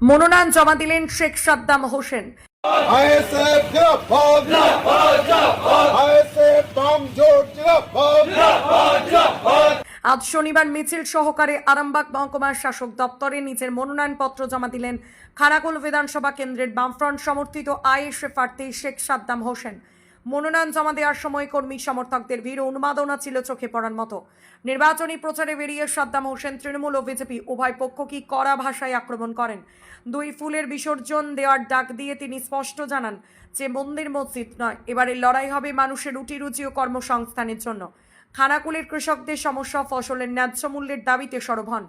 মনোনয়ন জমা দিলেন শেখ সাদ্দাম হোসেন। আইএসএফ জিন্দাবাদ জিন্দাবাদ আইএসএফ বামজোট জিন্দাবাদ জিন্দাবাদ। আজ শনিবার মিছিল সহকারে আরামবাগ মহকুমার শাসক দপ্তরে নিজের মনোনয়নপত্র জমা দিলেন খানাকুল বিধানসভা কেন্দ্রের বামফ্রন্ট সমর্থিত আইএসএফ প্রার্থী শেখ সাদ্দাম হোসেন। মনোনয়ন জমা দেওয়ার সময় কর্মী সমর্থকদের ভিড় উন্মাদনা ছিল চোখে পড়ার মতো। নির্বাচনী প্রচারে বেরিয়ে সাদ্দাম হোসেন তৃণমূল ও বিজেপি উভয় পক্ষকেই কড়া ভাষায় আক্রমণ করেন। দুই ফুলের বিসর্জন দেওয়ার ডাক দিয়ে তিনি স্পষ্ট জানান যে মন্দির মসজিদ নয়, এবারে লড়াই হবে মানুষের রুটি রুজি ও কর্মসংস্থানের জন্য। খানাকুলের কৃষকদের সমস্যা ফসলের ন্যায্য মূল্যের দাবিতে সরব হন।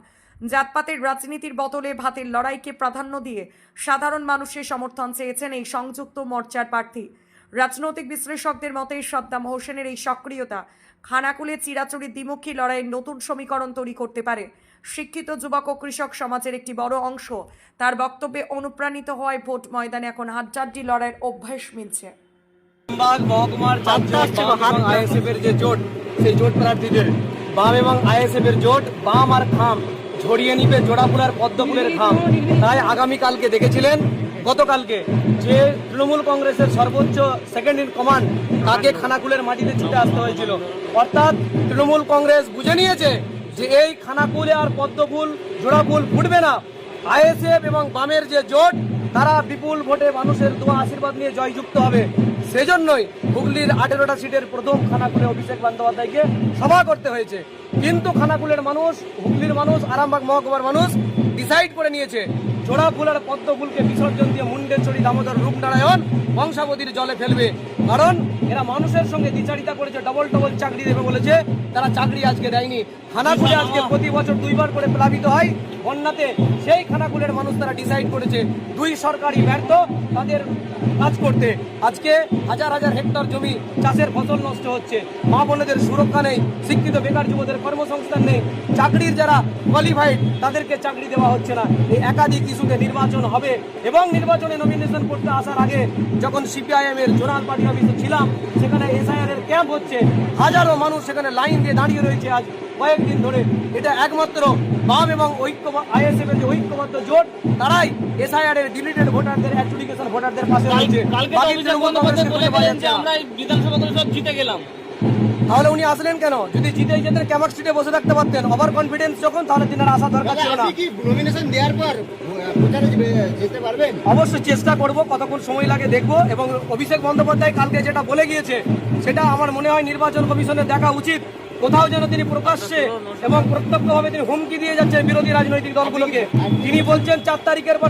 জাতপাতের রাজনীতির বদলে ভাতের লড়াইকে প্রাধান্য দিয়ে সাধারণ মানুষের সমর্থন চেয়েছেন এই সংযুক্ত মোর্চার প্রার্থী। রাজনৈতিক বিশ্লেষকদের মতে সাদ্দাম হোসেনের এই সক্রিয়তা খানাকুলে চিরাচরিত দ্বিমুখী লড়াইয়ের নতুন সমীকরণ তৈরি করতে পারে। শিক্ষিত যুবক ও কৃষক সমাজের একটি বড় অংশ তার বক্তব্যে অনুপ্রাণিত হওয়ায় ভোট ময়দানে এখন হাড্ডাহাড্ডি লড়াইয়ের অভ্যাস মিলছে। আরামবাগ মহকুমার আইএসএফের যে জোট, সেই জোট প্রার্থীদের বাম এবং আইএসএফের জোট বাম আর খাম ছড়িয়ে নিবে জোড়াপুরার পদ্মপুরের খাম। তাই আগামীকালকে দেখেছিলেন গতকালকে যে তৃণমূল কংগ্রেসের সর্বোচ্চ সেকেন্ড ইন কমান্ড তাকে খানাকুলের মাটিতে ছুটে আসতে হয়েছিল। অর্থাৎ তৃণমূল কংগ্রেস বুঝে নিয়েছে যে এই খানাকুলে আর পদ্মফুল জোড়াফুল ফুটবে না। আইএসএফ এবং বামের যে জোট তারা বিপুল ভোটে মানুষের দোয়া আশীর্বাদ নিয়ে জয়যুক্ত হবে। সেজন্যই হুগলির 18টা সিটের প্রথম খানাকুলে অভিষেক বন্দ্যোপাধ্যায়কে সভা করতে হয়েছে। কিন্তু খানাকুলের মানুষ, হুগলির মানুষ, আরামবাগ মহকুমার মানুষ ডিসাইড করে নিয়েছে জোড়া ফুল আর পদ্ম ফুলকে বিসর্জন দিয়ে মুন্ডেশ্বরী দামোদর রূপনারায়ণ বংশাবতীর জলে ফেলবে। কারণ এরা মানুষের সঙ্গে দ্বিচারিতা করেছে, ডবল ডবল চাকরি দেবে বলেছে, তারা চাকরি আজকে দেয়নি। খানাকুলে আজকে প্রতি বছর 2 বার করে প্লাবিত হয় বন্যাতে। সেই খানাকুলের মানুষ তারা ডিসাইড করেছে দুই সরকারি ব্যর্থ তাদের কাজ করতে। আজকে হাজার হাজার হেক্টর জমি চাষের ফসল নষ্ট হচ্ছে, মা বোনেদের সুরক্ষা নেই, শিক্ষিত বেকার যুবদের কর্মসংস্থান নেই, চাকরির যারা কোয়ালিফাইড তাদেরকে চাকরি দেওয়া হচ্ছে না। এই একাধিক ইস্যুতে নির্বাচন হবে এবং নির্বাচনে নমিনেশন করতে আসার আগে যখন সিপিআইএম এর জোনাল পার্টি অফিসে ছিলাম, সেখানে এসআইআর এর ক্যাম্প হচ্ছে, হাজারো মানুষ সেখানে লাইন দিয়ে দাঁড়িয়ে রয়েছে আজ কয়েকদিন ধরে। এটা একমাত্র বাম এবং আইএসএফ এর যে ঐক্যবদ্ধ জোট তারাই এসআইআর এর ডিলিটেড ভোটারদের, অ্যাডজুডিকেশন ভোটারদের পাশে রয়েছে। তাহলে উনি আসলেন কেন? যদি জিতেই যেতেন ক্যামার সিটে বসে থাকতে পারতেন। ওভার কনফিডেন্স যখন, তাহলে তিনার আসা দরকার ছিল না। নমিনেশন দেওয়ার পর প্রচারে যেতে পারবেন? অবশ্যই চেষ্টা করব, কতক্ষণ সময় লাগে দেখব। এবং অভিষেক বন্দ্যোপাধ্যায় কালকে যেটা বলে গিয়েছে সেটা আমার মনে হয় নির্বাচন কমিশনের দেখা উচিত। কোথাও যেন তিনি প্রকাশ্যে এবং প্রত্যক্ষভাবে তিনি হুমকি দিয়ে যাচ্ছেন বিরোধী রাজনৈতিক দলগুলোকে। তিনি বলছেন 4 তারিখের পর